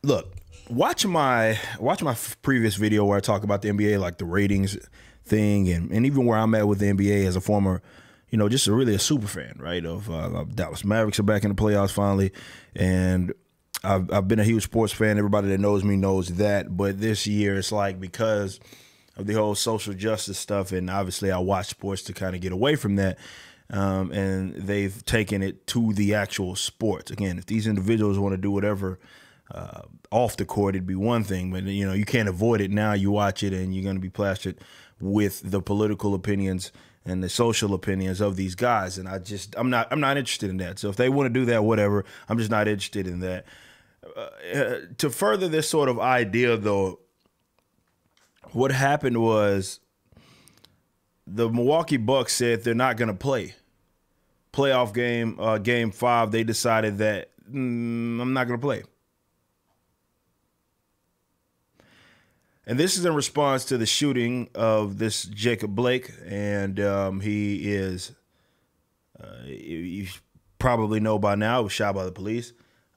look, watch my previous video where I talk about the NBA, like the ratings thing, and even where I'm at with the NBA as a former, just really a super fan, right? Of Dallas Mavericks are back in the playoffs finally, and I've been a huge sports fan. Everybody that knows me knows that. But this year, it's like because of the whole social justice stuff, and obviously I watch sports to kind of get away from that. And they've taken it to the actual sports. Again, if these individuals want to do whatever off the court, it'd be one thing, but you can't avoid it now. You watch it, and you're going to be plastered with the political opinions and the social opinions of these guys. And I'm not interested in that. So if they want to do that, whatever. I'm just not interested in that. To further this sort of idea, though, what happened was the Milwaukee Bucks said they're not going to play. Playoff game 5, they decided that I'm not going to play. And this is in response to the shooting of this Jacob Blake, and he is, you probably know by now, he was shot by the police.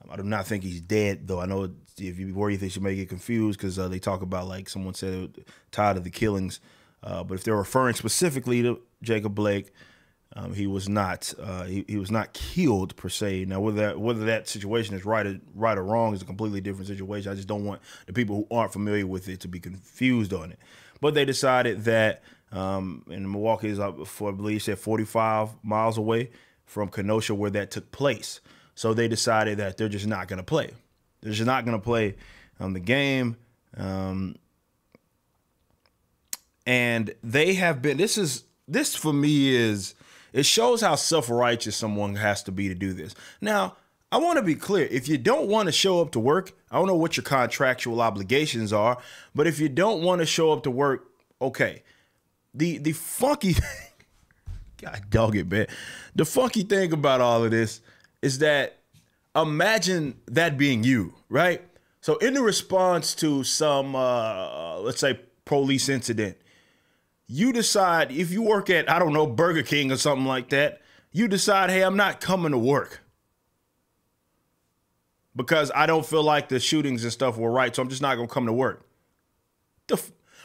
I do not think he's dead, though. I know if you worry, you may get confused because they talk about, like someone said, tired of the killings. But if they're referring specifically to Jacob Blake, he was not he was not killed per se. Now, whether that situation is right or wrong is a completely different situation. I just don't want the people who aren't familiar with it to be confused on it. But they decided that, and Milwaukee is, I believe, said 45 miles away from Kenosha where that took place. So they decided that they're just not going to play. They're just not going to play the game. And they have been. This for me is. It shows how self-righteous someone has to be to do this. Now, I want to be clear. If you don't want to show up to work, I don't know what your contractual obligations are, but if you don't want to show up to work, okay. The funky thing, God dog it, man. The funky thing about all of this is that imagine that being you, right? So in the response to some, let's say, police incident, you decide, if you work at, I don't know, Burger King or something like that, you decide, hey, I'm not coming to work because I don't feel like the shootings and stuff were right, so I'm just not going to come to work.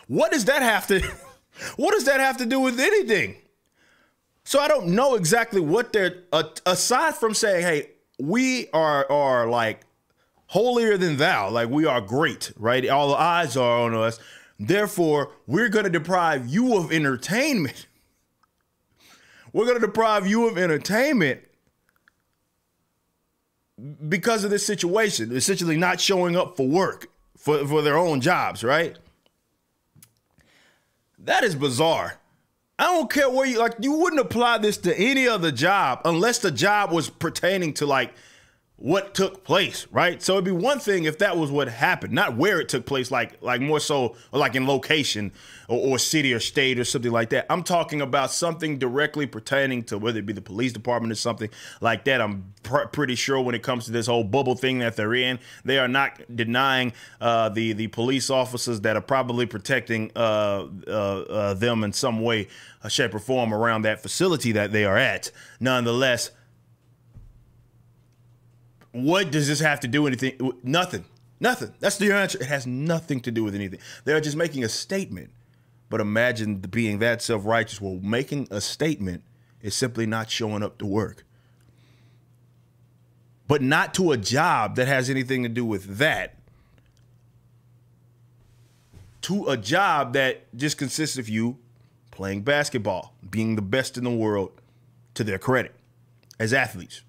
What does that have to what does that have to do with anything? So I don't know exactly what they're, aside from saying, hey, we are like holier than thou, like we are great, right? All the eyes are on us. Therefore, we're going to deprive you of entertainment. We're going to deprive you of entertainment because of this situation, essentially not showing up for work, for their own jobs, right? That is bizarre. I don't care where you wouldn't apply this to any other job unless the job was pertaining to like what took place, right? So it'd be one thing if that was what happened, not where it took place, like more so like in location or city or state or something like that. I'm talking about something directly pertaining to whether it be the police department or something like that. I'm pretty sure when it comes to this whole bubble thing that they're in, they are not denying the police officers that are probably protecting them in some way, shape, or form around that facility that they are at. Nonetheless, what does this have to do with anything? Nothing. Nothing. That's the answer. It has nothing to do with anything. They're just making a statement. But imagine being that self-righteous. Well, making a statement is simply not showing up to work. But not to a job that has anything to do with that. To a job that just consists of you playing basketball, being the best in the world, to their credit, as athletes.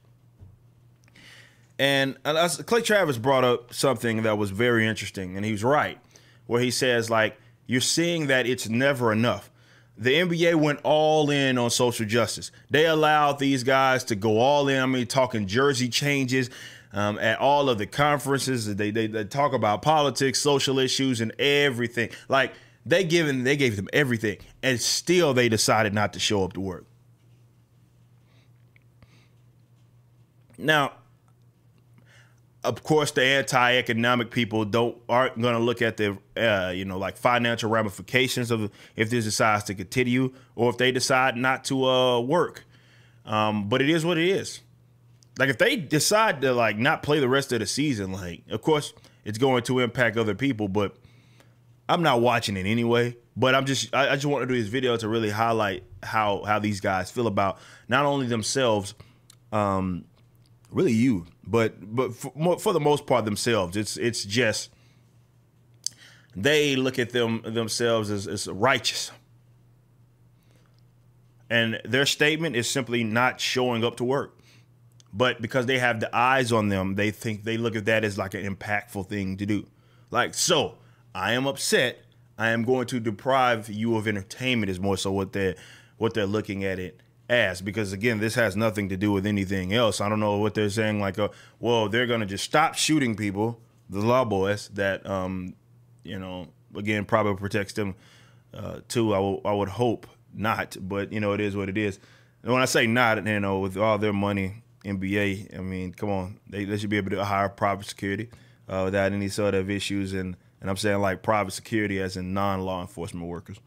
And Clay Travis brought up something that was very interesting, and he was right, where he says, like, you're seeing that it's never enough. The NBA went all in on social justice. They allowed these guys to go all in. I mean, talking jersey changes at all of the conferences. They talk about politics, social issues, and everything. Like, they gave them everything, and still they decided not to show up to work. Now, of course, the anti-economic people aren't going to look at the like financial ramifications of if this decides to continue or if they decide not to work. But it is what it is. Like if they decide to like not play the rest of the season, like of course it's going to impact other people, but I'm not watching it anyway. But I just want to do this video to really highlight how these guys feel about not only themselves, really you, but for the most part themselves. It's just they look at themselves as righteous. And their statement is simply not showing up to work. But because they have the eyes on them, they look at that as like an impactful thing to do. Like, so I am upset. I am going to deprive you of entertainment is more so what they're looking at it as. Because again, this has nothing to do with anything else. I don't know what they're saying. Like, well, they're going to just stop shooting people, the law boys that, again, probably protects them too. I would hope not, but it is what it is. And when I say not, with all their money, NBA, I mean, come on, they should be able to hire private security without any sort of issues, and I'm saying like private security as in non-law enforcement workers.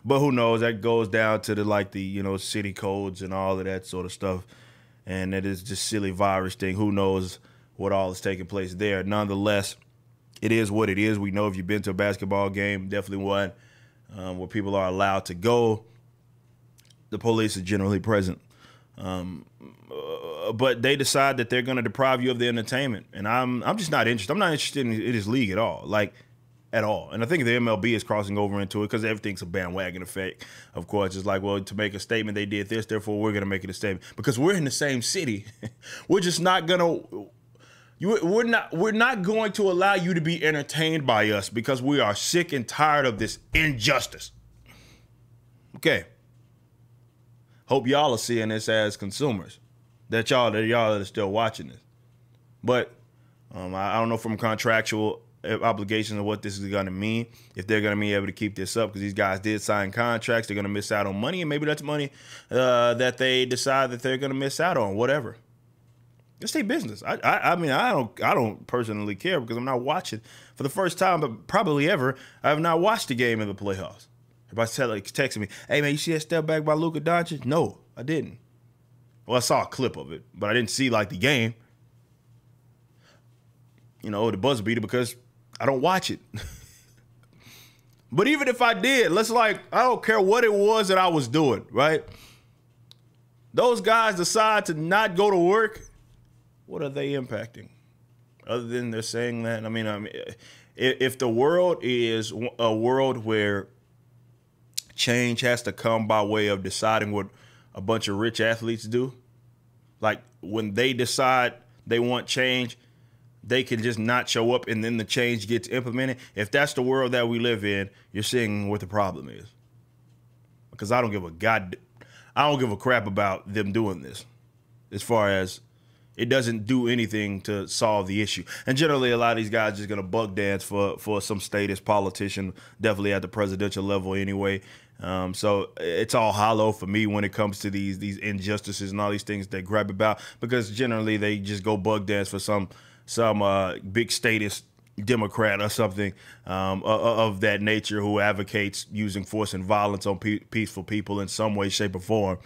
But who knows? That goes down to the city codes and all of that sort of stuff, and it is just silly virus thing. Who knows what all is taking place there? Nonetheless, it is what it is. We know if you've been to a basketball game, definitely one where people are allowed to go. The police are generally present. But they decide that they're going to deprive you of the entertainment. And I'm just not interested. I'm not interested in this league at all, at all. And I think the MLB is crossing over into it because everything's a bandwagon effect. Of course, it's like, well, to make a statement, they did this, therefore we're going to make it a statement. Because we're in the same city. We're just not going to... We're not going to allow you to be entertained by us because we are sick and tired of this injustice. Okay. Hope y'all are seeing this as consumers, that y'all are still watching this. But I don't know from contractual obligations of what this is going to mean, if they're going to be able to keep this up, because these guys did sign contracts. They're going to miss out on money, and maybe that's money that they decide that they're going to miss out on, whatever. It's their business. I mean, I don't personally care because I'm not watching. For the first time, but probably ever, I have not watched a game in the playoffs. Everybody's texting me, hey, man, you see that step back by Luka Doncic? No, I didn't. Well, I saw a clip of it, but I didn't see, the game. The buzzer beater because I don't watch it. But even if I did, I don't care what it was that I was doing, right? Those guys decide to not go to work. What are they impacting? Other than they're saying that, I mean, if the world is a world where change has to come by way of deciding what a bunch of rich athletes do, like when they decide they want change, they can just not show up and then the change gets implemented. If that's the world that we live in, you're seeing what the problem is. Because I don't give a crap about them doing this, as far as it doesn't do anything to solve the issue. And generally, a lot of these guys are just going to buck dance for some statist politician, definitely at the presidential level anyway. So it's all hollow for me when it comes to these injustices and all these things they grab about, because generally they just go bug dance for some big statist Democrat or something of that nature who advocates using force and violence on peaceful people in some way, shape, or form.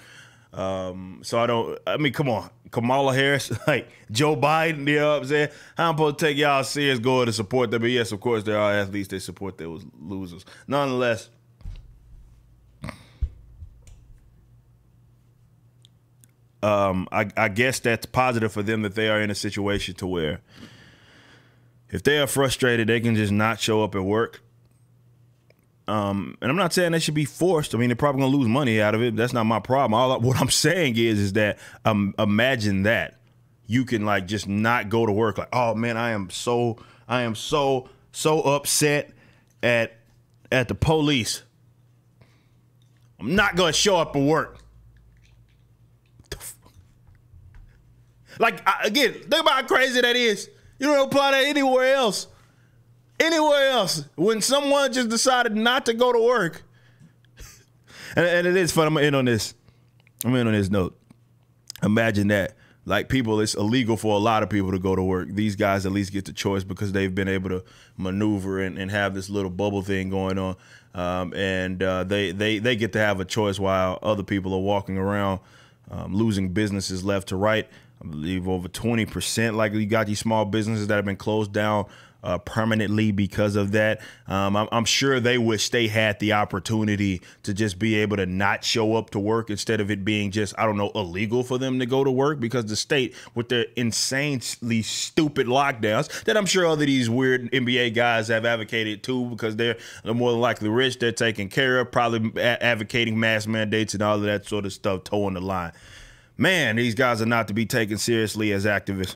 So I mean, come on, Kamala Harris, like Joe Biden, you know what I'm saying? How I'm supposed to take y'all serious going to support them? But yes, of course, there are athletes that support those losers. Nonetheless, I guess that's positive for them that they are in a situation to where if they are frustrated, they can just not show up at work. And I'm not saying they should be forced. I mean, they're probably going to lose money out of it. That's not my problem. What I'm saying is that imagine that you can just not go to work. Like, oh man, I am so upset at the police. I'm not going to show up at work. Again, think about how crazy that is. You don't apply that anywhere else. Anywhere else, when someone just decided not to go to work, and it is fun. I'm gonna end on this. I'm gonna end on this note. Imagine that, people, it's illegal for a lot of people to go to work. These guys at least get the choice because they've been able to maneuver and have this little bubble thing going on, and they get to have a choice while other people are walking around losing businesses left to right. I believe over 20%. You got these small businesses that have been closed down permanently because of that. I'm sure they wish they had the opportunity to just be able to not show up to work instead of it being just, I don't know, illegal for them to go to work, because the state with their insanely stupid lockdowns that I'm sure all of these weird NBA guys have advocated too, because they're more than likely rich, they're taken care of, probably advocating mask mandates and all of that sort of stuff, towing the line. Man, these guys are not to be taken seriously as activists.